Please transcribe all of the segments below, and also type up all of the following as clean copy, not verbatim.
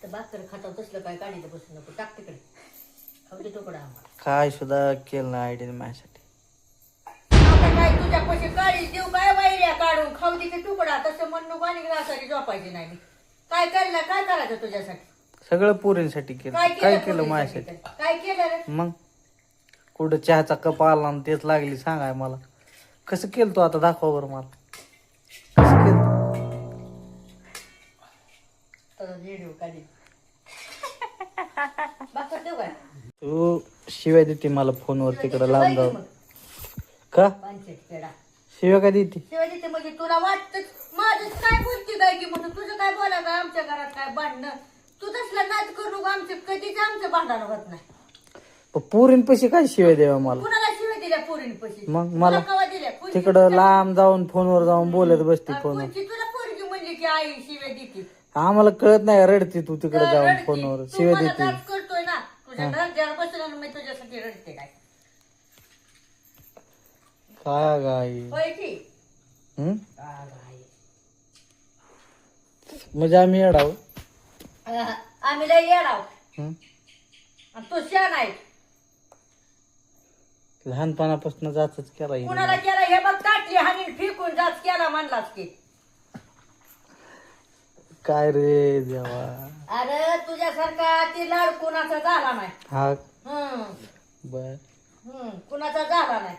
तर भाकर खाताव तसलं काय काढीचं बसून नको टाक तिकडे खाऊ दे तुकडा आम्हाला काय सुद्धा केलं नाही आयडीने माझ्यासाठी. आता काय तुझ्या पैसे काळी देऊ काय वैऱ्या काढून खाऊ दे तुकडा तसं म्हणून आणि ग्रासारी झोपायची नाही मी. काय करायचं तुझ्यासाठी सगळं पोरींसाठी केलं. काय केलं माझ्यासाठी? काय केलं रे? मग कुठं चहाचा कप आला आणि तेच लागली सांगाय मला. कसं केलं तू आता दाखवा बरं मला. कसं केलं रेडिओ काढी भाकर देऊ काय तू? शिव्या देते मला फोनवर तिकडं लांब जाऊन. का पंचायत खेळा शिव्या का देते? शिवाय तिथे म्हणजे तुला वाटत माझं काय बोलते काय की म्हणून तुझं काय बोला काय आमच्या घरात काय भांडणं तू तसला नाच करू नको आमचं कधीच आमचं भांडण होत नाही. पोरींपाशी काय शिव्या द्यावा मला? कुणाला शिवाय दिल्या पोरींपाशी? मग मला कवा दिल्या? तिकडं लांब जाऊन फोनवर जाऊन बोलत बसते फोनवर. तुला पोरगी म्हणली की आई शिवाय देते आम्हाला कळत नाही का रडते तू तिकडे जाऊन फोनवर शिव्या मला देते. नाच करतोय ना तुझ्या घरात जर बसला मी तुझ्यासाठी रडते काय काय गाई होय की म्हणजे आम्ही येडाव. आम्ही लय येडाव हं? आणि तू शान आहे. लहानपणापासून जातच केला हिने. कुणाला केला हे बघ काटली हानी फेकून जाच केला म्हणलास की काय रे देवा. अरे तुझ्यासारखा ती लाड कुणाचा झाला नाही. हा बर बर कुणाचा झाला नाही.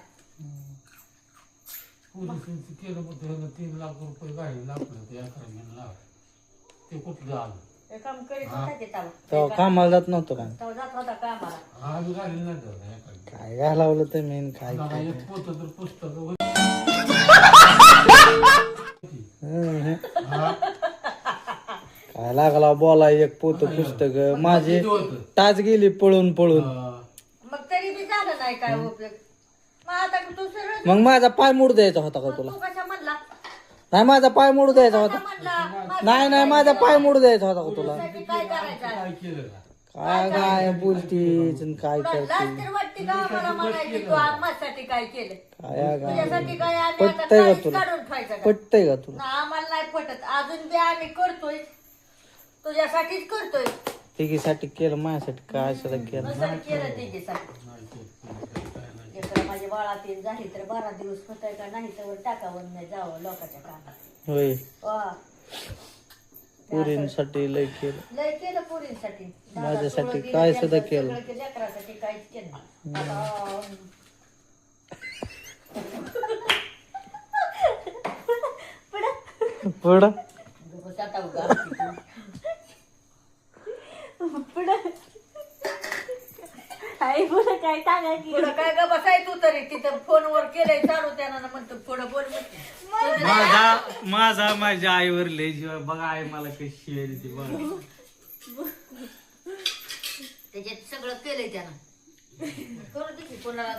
पोलिसांचं केलं मग त्याला 3 लाख रुपये गाडी लागलं ते अकरा ते कुठं झालं हे काम करीत होता की तेव्हा? तेव्हा कामाला जात नव्हतं का? तेव्हा जात होता कामाला. आज गाडी नाही झालं एका काय घालावलं तर मेन काय एक पोतं तर पुस्तक काय लागला बोला एक पोत पुस्तक माझी टाच गेली पळून पळून. मग तरी बी झालं नाही काय उपयोग. मग आता तू सरळ मग माझा पाय मोड द्यायचा होता का तुला? तू कशा म्हणला नाही माझा पाय मोडू द्यायचा होता. म्हणला नाही नाही माझा पाय मोडू द्यायचा होता का तुला? काय करायचं काय केलं का काय काय बोलतीस आणि काय तुला करते लाज तर वाटते का आम्हाला म्हणायची तू आम्हासाठी काय केलं काय काय तुझ्यासाठी काय आम्ही आता पटतंय का काहीच तुला? काढून खायचं का? पटतंय का तुला? ना, आम्हाला नाही पटत अजून बी आम्ही करतोय तुझ्यासाठीच करतोय. तिघीसाठी केलं माझ्यासाठी काय असं केलं. नसेल केलं तिच्यासाठी एकडे माझ्या बाळातील झाली तर 12 दिवस होतंय का नाही तर टाकावर नाही जावं लोकांच्या कामात. होय वा. पोरींसाठी लय केलं. लय केलं पोरींसाठी माझ्यासाठी काय सुद्धा केलं. लेकरासाठी काहीच केलं नाही. आता, पुढं बस आता उगा. काय सांगा की पुढं काय ग बसाय तू तरी तिथं फोनवर केलंय चालू त्यानं म्हणतो पुढं बोल म्हणते. माझ्या आईवर लय जीव बघा. आई मला कशी शिवाय देते बघा. त्याच्यात सगळं केलंय त्यानं करू दे की कोणाला